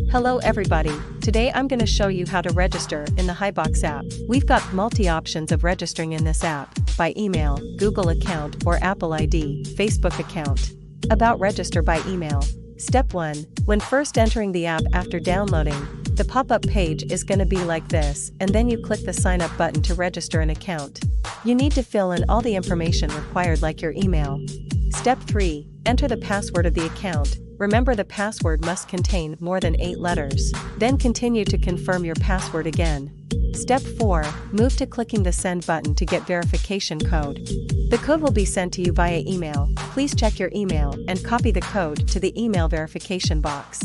Hello everybody, today I'm going to show you how to register in the Hibox app. We've got multi-options of registering in this app, by email, Google account or Apple ID, Facebook account. About register by email. Step 1. When first entering the app after downloading, the pop-up page is going to be like this, and then you click the sign up button to register an account. You need to fill in all the information required like your email. Step 3. Enter the password of the account. Remember the password must contain more than 8 letters. Then continue to confirm your password again. Step 4. Move to clicking the send button to get verification code. The code will be sent to you via email. Please check your email and copy the code to the email verification box.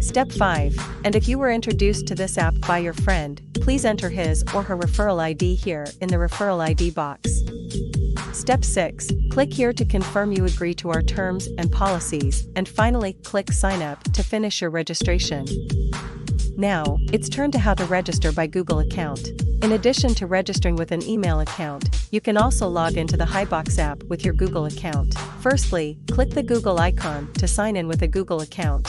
Step 5. And if you were introduced to this app by your friend, please enter his or her referral ID here in the referral ID box. Step 6. Click here to confirm you agree to our terms and policies, and finally click sign up to finish your registration. Now, it's turn to how to register by Google account. In addition to registering with an email account, you can also log into the Hibox app with your Google account. Firstly, click the Google icon to sign in with a Google account.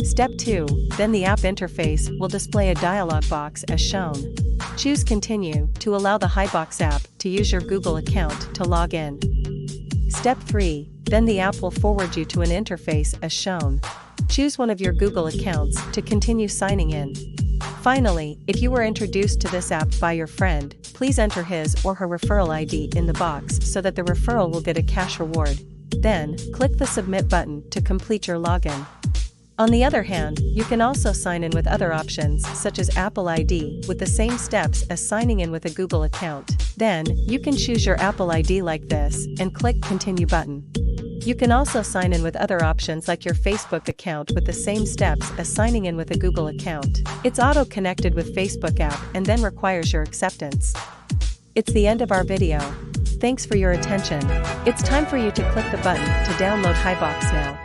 Step 2. Then the app interface will display a dialog box as shown. Choose Continue to allow the Hibox app to use your Google account to log in. Step 3. Then the app will forward you to an interface as shown. Choose one of your Google accounts to continue signing in. Finally, if you were introduced to this app by your friend, please enter his or her referral ID in the box so that the referral will get a cash reward. Then, click the Submit button to complete your login. On the other hand, you can also sign in with other options such as Apple ID with the same steps as signing in with a Google account. Then, you can choose your Apple ID like this and click Continue button. You can also sign in with other options like your Facebook account with the same steps as signing in with a Google account. It's auto-connected with Facebook app and then requires your acceptance. It's the end of our video. Thanks for your attention. It's time for you to click the button to download Hibox now.